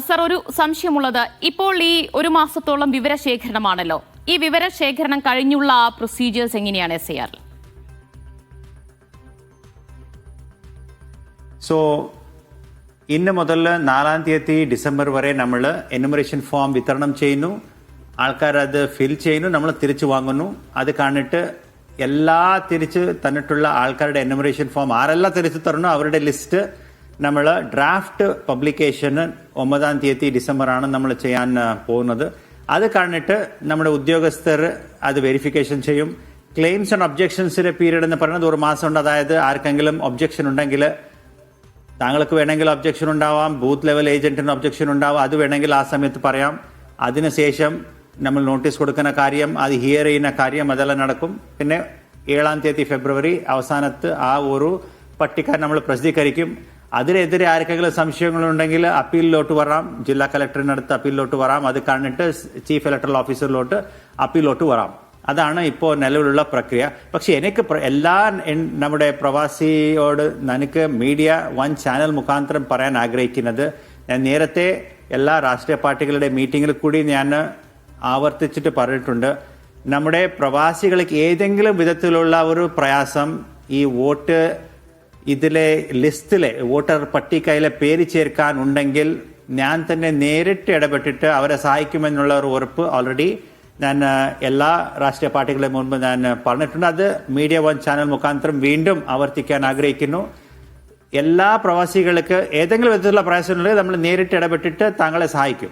Sir, ഒരു സംശയമുള്ളത്, ഇപ്പോൾ ഈ ഒരു മാസത്തോളം വിവരശേഖരണമാണല്ലോ. ഈ വിവരശേഖരണം കഴിഞ്ഞുള്ള പ്രൊസീജിയേഴ്സ് എങ്ങനെയാണ് SIR? സോ ഇന്ന് മുതൽ 4-ാം തീയതി ഡിസംബർ വരെ നമ്മൾ എനുമറേഷൻ ഫോം വിതരണം ചെയ്യുന്നു. ആൾക്കാർ അത് ഫിൽ ചെയ്യുന്നു, നമ്മൾ തിരിച്ചു വാങ്ങുന്നു. അത് കണ്ടിട്ട് എല്ലാ തിരിച്ച് തന്നിട്ടുള്ള ആൾക്കാരുടെ എനുമറേഷൻ ഫോം ആരെല്ലാം തിരിച്ചു തരണോ അവരുടെ ലിസ്റ്റ് നമ്മൾ ഡ്രാഫ്റ്റ് പബ്ലിക്കേഷന് 9-ാം തീയതി ഡിസംബർ ആണ് നമ്മൾ ചെയ്യാൻ പോകുന്നത്. അത് കണ്ടിട്ട് നമ്മുടെ ഉദ്യോഗസ്ഥർ അത് വെരിഫിക്കേഷൻ ചെയ്യും. ക്ലെയിംസ് ആൻഡ് ഒബ്ജെക്ഷൻസിന്റെ പീരീഡ് എന്ന് പറയുന്നത് ഒരു മാസമുണ്ട്. അതായത് ആർക്കെങ്കിലും ഒബ്ജെക്ഷൻ ഉണ്ടെങ്കിൽ, താങ്കൾക്ക് വേണമെങ്കിൽ ഒബ്ജെക്ഷൻ ഉണ്ടാവാം, ബൂത്ത് ലെവൽ ഏജന്റിന് ഒബ്ജെക്ഷൻ ഉണ്ടാവാം, അത് വേണമെങ്കിൽ ആ സമയത്ത് പറയാം. അതിനുശേഷം നമ്മൾ നോട്ടീസ് കൊടുക്കുന്ന കാര്യം, അത് ഹിയർ ചെയ്യുന്ന കാര്യം, അതെല്ലാം നടക്കും. പിന്നെ 7-ാം തീയതി ഫെബ്രുവരി അവസാനത്ത് ആ ഒരു പട്ടിക നമ്മൾ പ്രസിദ്ധീകരിക്കും. അതിനെതിരെ ആർക്കെങ്കിലും സംശയങ്ങളുണ്ടെങ്കിൽ അപ്പീലിലോട്ട് വരാം, ജില്ലാ കളക്ടറിനടുത്ത് അപ്പീലിലോട്ട് വരാം. അത് കണ്ടിട്ട് ചീഫ് ഇലക്ടറൽ ഓഫീസറിലോട്ട് അപ്പീലിലോട്ട് വരാം. അതാണ് ഇപ്പോൾ നിലവിലുള്ള പ്രക്രിയ. പക്ഷെ എനിക്ക് എല്ലാ നമ്മുടെ പ്രവാസിയോട് എനിക്ക് മീഡിയ വൺ ചാനൽ മുഖാന്തരം പറയാൻ ആഗ്രഹിക്കുന്നത്, ഞാൻ നേരത്തെ എല്ലാ രാഷ്ട്രീയ പാർട്ടികളുടെ മീറ്റിങ്ങിൽ കൂടി ഞാൻ ആവർത്തിച്ചിട്ട് പറഞ്ഞിട്ടുണ്ട്, നമ്മുടെ പ്രവാസികൾക്ക് ഏതെങ്കിലും വിധത്തിലുള്ള ഒരു പ്രയാസം ഈ വോട്ട് ഇതിലെ ലിസ്റ്റിലെ വോട്ടർ പട്ടികയിലെ പേര് ചേർക്കാൻ ഉണ്ടെങ്കിൽ ഞാൻ തന്നെ നേരിട്ട് ഇടപെട്ടിട്ട് അവരെ സഹായിക്കുമെന്നുള്ള ഒരു ഉറപ്പ് ഓൾറെഡി ഞാൻ എല്ലാ രാഷ്ട്രീയ പാർട്ടികളെ മുൻപ് ഞാൻ പറഞ്ഞിട്ടുണ്ട്. അത് മീഡിയ വൺ ചാനൽ മുഖാന്തരം വീണ്ടും ആവർത്തിക്കാൻ ആഗ്രഹിക്കുന്നു. എല്ലാ പ്രവാസികൾക്ക് ഏതെങ്കിലും വിധത്തിലുള്ള പ്രയാസം ഉണ്ടെങ്കിൽ നമ്മൾ നേരിട്ട് ഇടപെട്ടിട്ട് താങ്കളെ സഹായിക്കും.